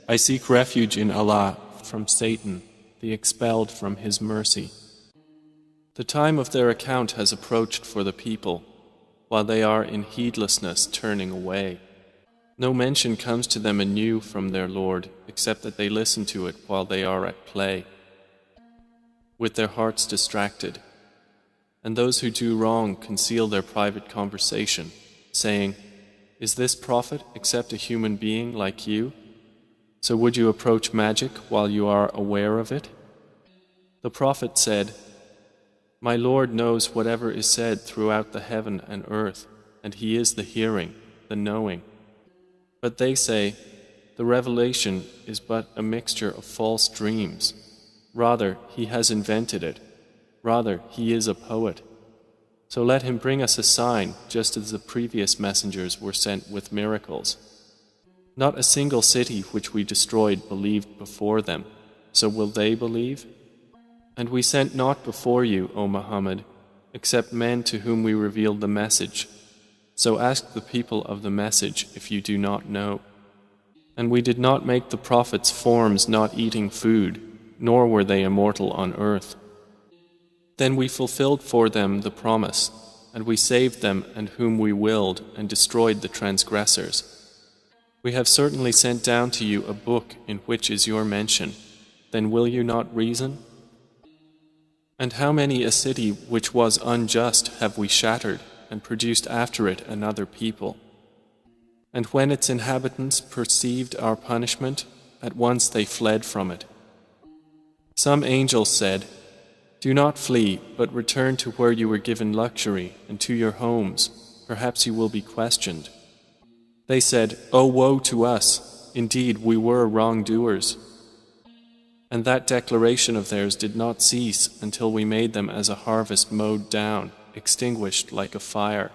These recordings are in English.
I seek refuge in Allah from Satan, the expelled from His mercy. The time of their account has approached for the people, while they are in heedlessness turning away. No mention comes to them anew from their Lord, except that they listen to it while they are at play, with their hearts distracted. And those who do wrong conceal their private conversation, saying, "Is this prophet except a human being like you? So would you approach magic while you are aware of it?" The prophet said, "My Lord knows whatever is said throughout the heaven and earth, and He is the hearing, the knowing." But they say, "The revelation is but a mixture of false dreams. Rather, he has invented it. Rather, he is a poet. So let him bring us a sign, just as the previous messengers were sent with miracles. Not a single city which we destroyed believed before them, so will they believe? And we sent not before you, O Muhammad, except men to whom we revealed the message. So ask the people of the message if you do not know. And we did not make the prophets forms not eating food, nor were they immortal on earth. Then we fulfilled for them the promise, and we saved them and whom we willed and destroyed the transgressors. We have certainly sent down to you a book in which is your mention. Then will you not reason? And how many a city which was unjust have we shattered and produced after it another people? And when its inhabitants perceived our punishment, at once they fled from it. Some angels said, "Do not flee, but return to where you were given luxury and to your homes. Perhaps you will be questioned." They said, "Oh, woe to us! Indeed, we were wrongdoers." And that declaration of theirs did not cease until we made them as a harvest mowed down, extinguished like a fire.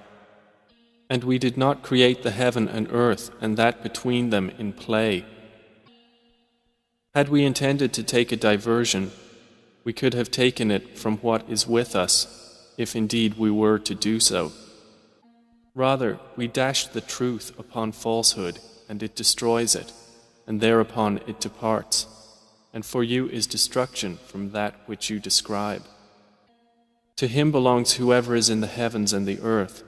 And we did not create the heaven and earth and that between them in play. Had we intended to take a diversion, we could have taken it from what is with us, if indeed we were to do so. Rather, we dash the truth upon falsehood, and it destroys it, and thereupon it departs. And for you is destruction from that which you describe. To Him belongs whoever is in the heavens and the earth,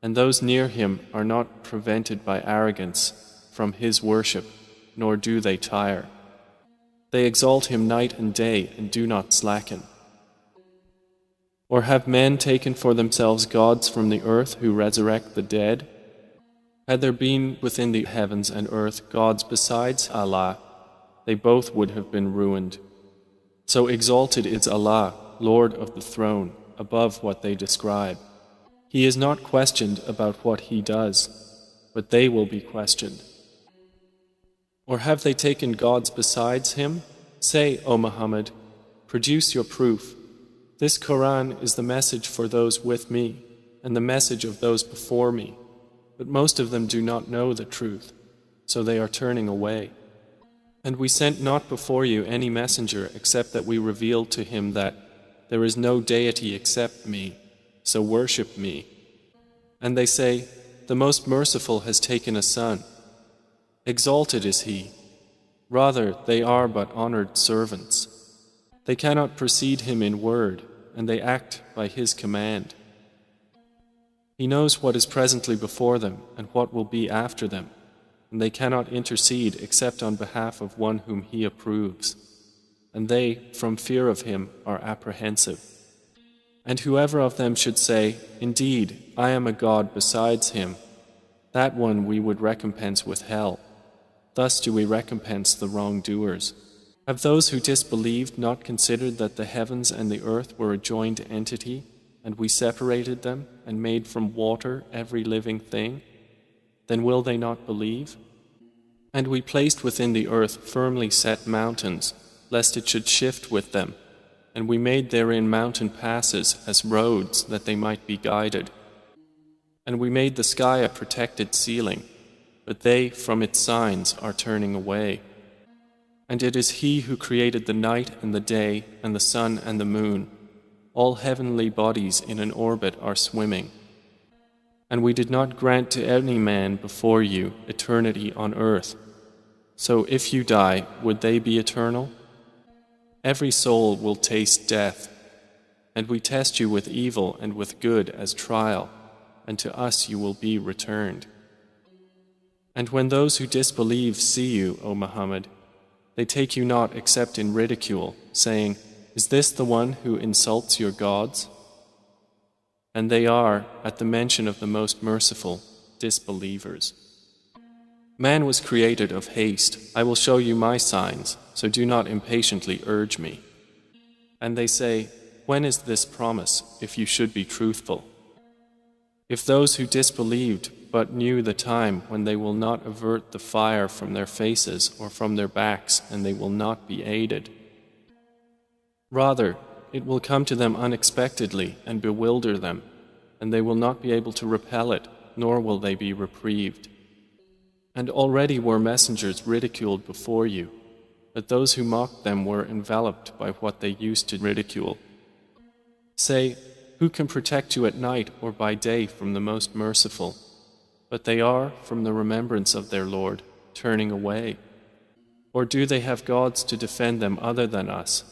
and those near Him are not prevented by arrogance from His worship, nor do they tire. They exalt Him night and day and do not slacken. Or have men taken for themselves gods from the earth who resurrect the dead? Had there been within the heavens and earth gods besides Allah, they both would have been ruined. So exalted is Allah, Lord of the throne, above what they describe. He is not questioned about what He does, but they will be questioned. Or have they taken gods besides Him? Say, O Muhammad, produce your proof. This Quran is the message for those with me, and the message of those before me, but most of them do not know the truth, so they are turning away. And we sent not before you any messenger except that we revealed to him that there is no deity except me, so worship me. And they say, the Most Merciful has taken a son. Exalted is He. Rather, they are but honored servants. They cannot precede Him in word, and they act by His command. He knows what is presently before them and what will be after them, and they cannot intercede except on behalf of one whom He approves. And they, from fear of Him, are apprehensive. And whoever of them should say, "Indeed, I am a God besides Him," that one we would recompense with hell. Thus do we recompense the wrongdoers. Have those who disbelieved not considered that the heavens and the earth were a joined entity, and we separated them and made from water every living thing? Then will they not believe? And we placed within the earth firmly set mountains, lest it should shift with them, and we made therein mountain passes as roads that they might be guided. And we made the sky a protected ceiling, but they from its signs are turning away. And it is He who created the night and the day and the sun and the moon. All heavenly bodies in an orbit are swimming. And we did not grant to any man before you eternity on earth. So if you die, would they be eternal? Every soul will taste death, and we test you with evil and with good as trial, and to us you will be returned. And when those who disbelieve see you, O Muhammad, they take you not except in ridicule, saying, "Is this the one who insults your gods?" And they are, at the mention of the Most Merciful, disbelievers. Man was created of haste. I will show you my signs, so do not impatiently urge me. And they say, when is this promise, if you should be truthful? If those who disbelieved but knew the time when they will not avert the fire from their faces or from their backs, and they will not be aided. Rather, it will come to them unexpectedly and bewilder them, and they will not be able to repel it, nor will they be reprieved. And already were messengers ridiculed before you, but those who mocked them were enveloped by what they used to ridicule. Say, who can protect you at night or by day from the Most Merciful? But they are, from the remembrance of their Lord, turning away. Or do they have gods to defend them other than us?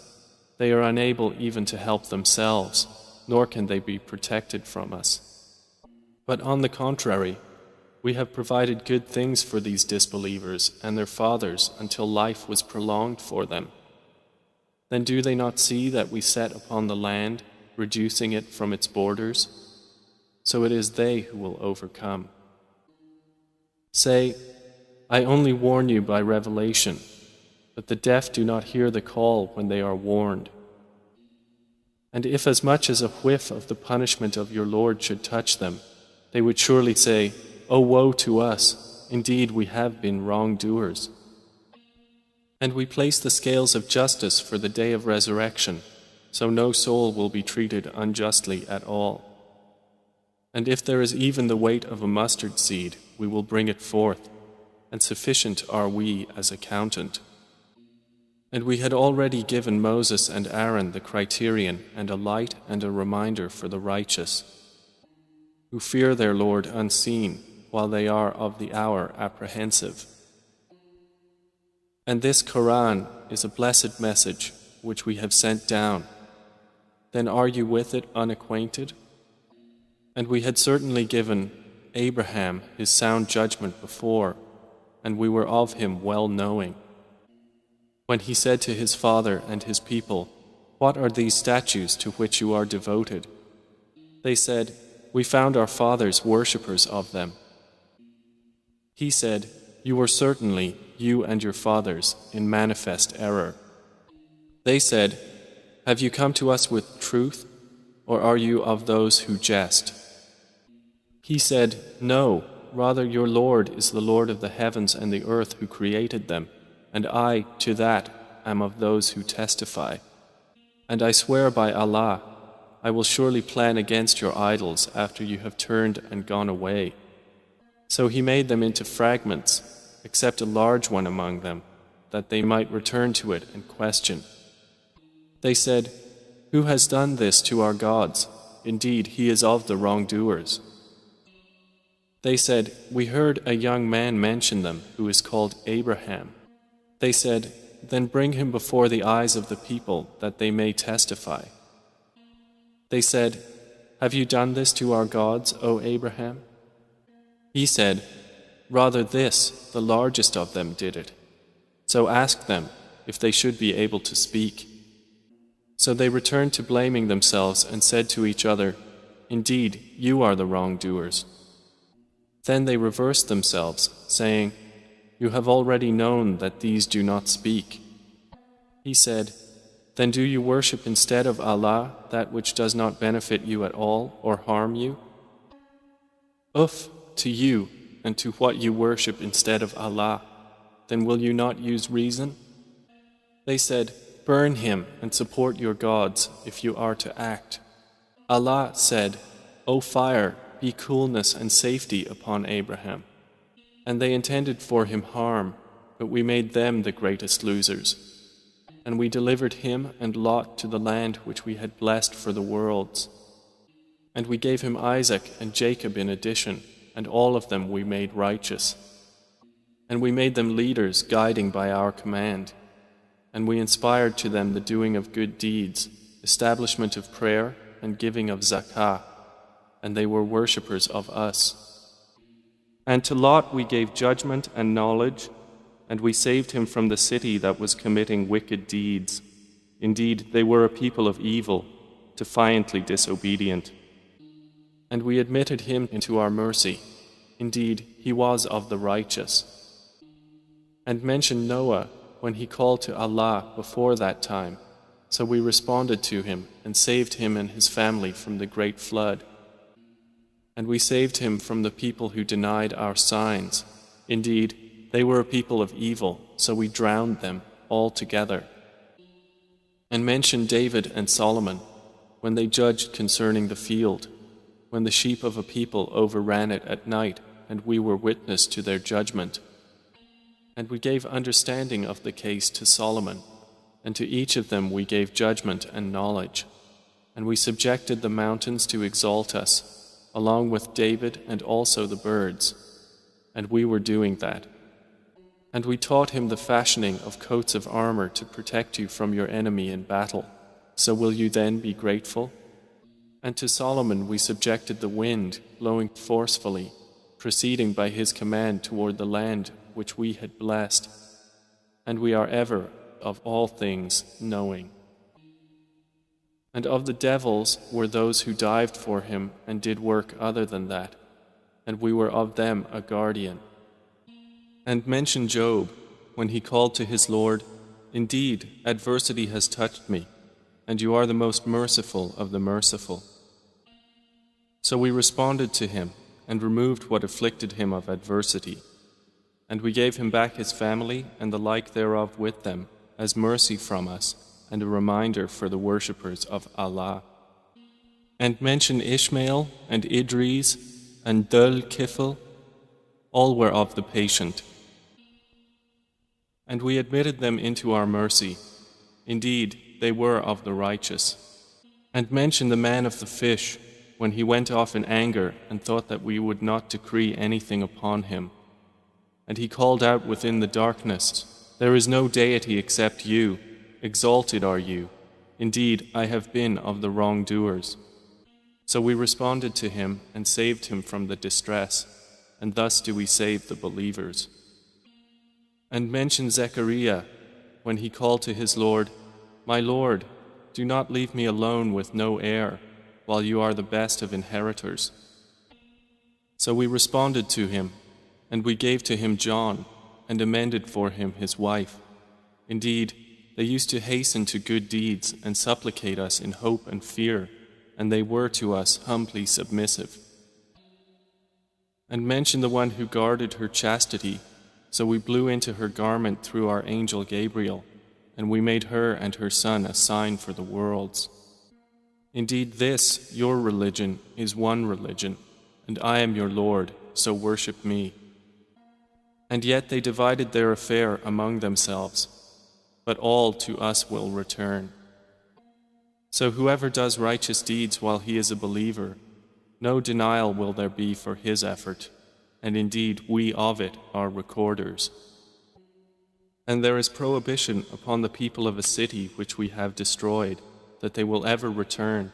They are unable even to help themselves, nor can they be protected from us. But on the contrary, we have provided good things for these disbelievers and their fathers until life was prolonged for them. Then do they not see that we set upon the land, reducing it from its borders? So it is they who will overcome. Say, I only warn you by revelation, but the deaf do not hear the call when they are warned. And if as much as a whiff of the punishment of your Lord should touch them, they would surely say, "Oh, woe to us! Indeed, we have been wrongdoers." And we place the scales of justice for the day of resurrection, so no soul will be treated unjustly at all. And if there is even the weight of a mustard seed, we will bring it forth, and sufficient are we as accountant. And we had already given Moses and Aaron the criterion and a light and a reminder for the righteous, who fear their Lord unseen, while they are of the hour apprehensive. And this Quran is a blessed message which we have sent down. Then are you with it unacquainted? And we had certainly given Abraham his sound judgment before, and we were of him well knowing. When he said to his father and his people, "What are these statues to which you are devoted?" They said, "We found our fathers worshippers of them." He said, "You were certainly, you and your fathers, in manifest error." They said, "Have you come to us with truth, or are you of those who jest?" He said, "No, rather your Lord is the Lord of the heavens and the earth who created them, and I, to that, am of those who testify. And I swear by Allah, I will surely plan against your idols after you have turned and gone away." So he made them into fragments, except a large one among them, that they might return to it and question. They said, "Who has done this to our gods? Indeed, he is of the wrongdoers." They said, "We heard a young man mention them, who is called Abraham." They said, "Then bring him before the eyes of the people, that they may testify." They said, "Have you done this to our gods, O Abraham?" He said, "Rather this, the largest of them did it. So ask them, if they should be able to speak." So they returned to blaming themselves and said to each other, "Indeed, you are the wrongdoers." Then they reversed themselves, saying, "You have already known that these do not speak." He said, "Then do you worship instead of Allah that which does not benefit you at all or harm you? Uff to you and to what you worship instead of Allah. Then will you not use reason?" They said, "Burn him and support your gods if you are to act." Allah said, "O fire, be coolness and safety upon Abraham." And they intended for him harm, but we made them the greatest losers. And we delivered him and Lot to the land which we had blessed for the worlds. And we gave him Isaac and Jacob in addition, and all of them we made righteous. And we made them leaders guiding by our command. And we inspired to them the doing of good deeds, establishment of prayer and giving of zakah, and they were worshippers of us. And to Lot we gave judgment and knowledge, and we saved him from the city that was committing wicked deeds. Indeed, they were a people of evil, defiantly disobedient. And we admitted him into our mercy. Indeed, he was of the righteous. And mention Noah when he called to Allah before that time. So we responded to him and saved him and his family from the great flood. And we saved him from the people who denied our signs. Indeed, they were a people of evil, so we drowned them all together. And mention David and Solomon when they judged concerning the field, when the sheep of a people overran it at night, and we were witness to their judgment. And we gave understanding of the case to Solomon, and to each of them we gave judgment and knowledge. And we subjected the mountains to exalt us, along with David and also the birds. And we were doing that. And we taught him the fashioning of coats of armor to protect you from your enemy in battle. So will you then be grateful? And to Solomon we subjected the wind, blowing forcefully, proceeding by his command toward the land which we had blessed. And we are ever, of all things, knowing. And of the devils were those who dived for him and did work other than that, and we were of them a guardian. And mention Job when he called to his Lord, "Indeed, adversity has touched me, and you are the most merciful of the merciful." So we responded to him and removed what afflicted him of adversity. And we gave him back his family and the like thereof with them, as mercy from us and a reminder for the worshippers of Allah. And mention Ishmael and Idris and Dhul Kifl, all were of the patient. And we admitted them into our mercy. Indeed, they were of the righteous. And mention the man of the fish, when he went off in anger and thought that we would not decree anything upon him. And he called out within the darkness, "There is no deity except you. Exalted are you. Indeed, I have been of the wrongdoers." So we responded to him and saved him from the distress, and thus do we save the believers. And mention Zechariah when he called to his Lord, "My Lord, do not leave me alone with no heir, while you are the best of inheritors." So we responded to him, and we gave to him John, and amended for him his wife. Indeed, they used to hasten to good deeds and supplicate us in hope and fear, and they were to us humbly submissive. And mention the one who guarded her chastity, so we blew into her garment through our angel Gabriel, and we made her and her son a sign for the worlds. Indeed, this, your religion, is one religion, and I am your Lord, so worship me. And yet they divided their affair among themselves, but all to us will return. So whoever does righteous deeds while he is a believer, no denial will there be for his effort, and indeed we of it are recorders. And there is prohibition upon the people of a city which we have destroyed, that they will ever return,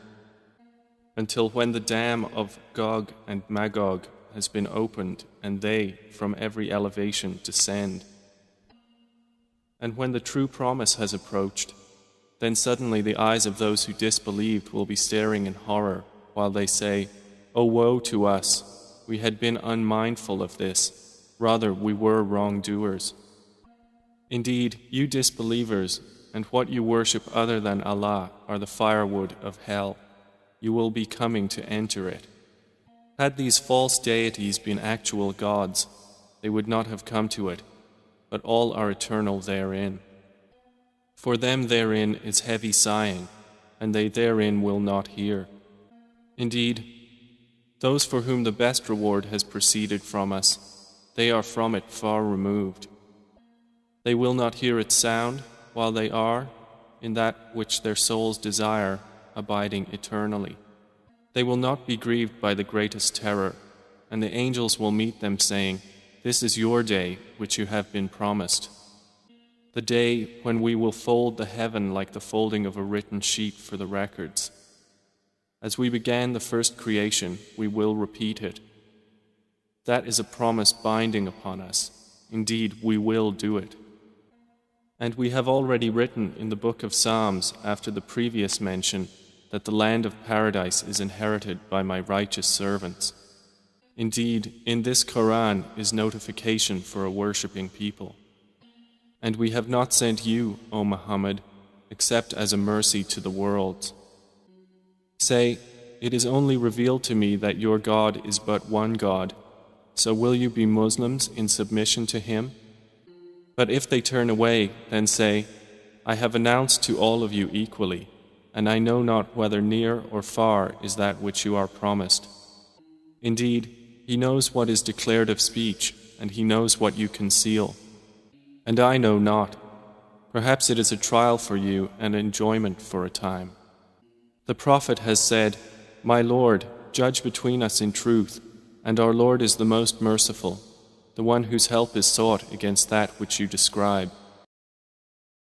until when the dam of Gog and Magog has been opened, and they from every elevation descend. And when the true promise has approached, then suddenly the eyes of those who disbelieved will be staring in horror, while they say, "O woe to us! We had been unmindful of this, rather we were wrongdoers." Indeed, you disbelievers, and what you worship other than Allah are the firewood of hell. You will be coming to enter it. Had these false deities been actual gods, they would not have come to it, but all are eternal therein. For them therein is heavy sighing, and they therein will not hear. Indeed, those for whom the best reward has proceeded from us, they are from it far removed. They will not hear its sound, while they are, in that which their souls desire, abiding eternally. They will not be grieved by the greatest terror, and the angels will meet them saying, this is your day which you have been promised. The day when we will fold the heaven like the folding of a written sheet for the records. As we began the first creation, we will repeat it. That is a promise binding upon us. Indeed, we will do it. And we have already written in the book of Psalms after the previous mention that the land of paradise is inherited by my righteous servants. Indeed, in this Quran is notification for a worshipping people. And we have not sent you, O Muhammad, except as a mercy to the world. Say, it is only revealed to me that your God is but one God, so will you be Muslims in submission to Him? But if they turn away, then say, I have announced to all of you equally, and I know not whether near or far is that which you are promised. Indeed, He knows what is declared of speech, and He knows what you conceal. And I know not. Perhaps it is a trial for you and enjoyment for a time. The Prophet has said, My Lord, judge between us in truth, and our Lord is the most merciful, the one whose help is sought against that which you describe.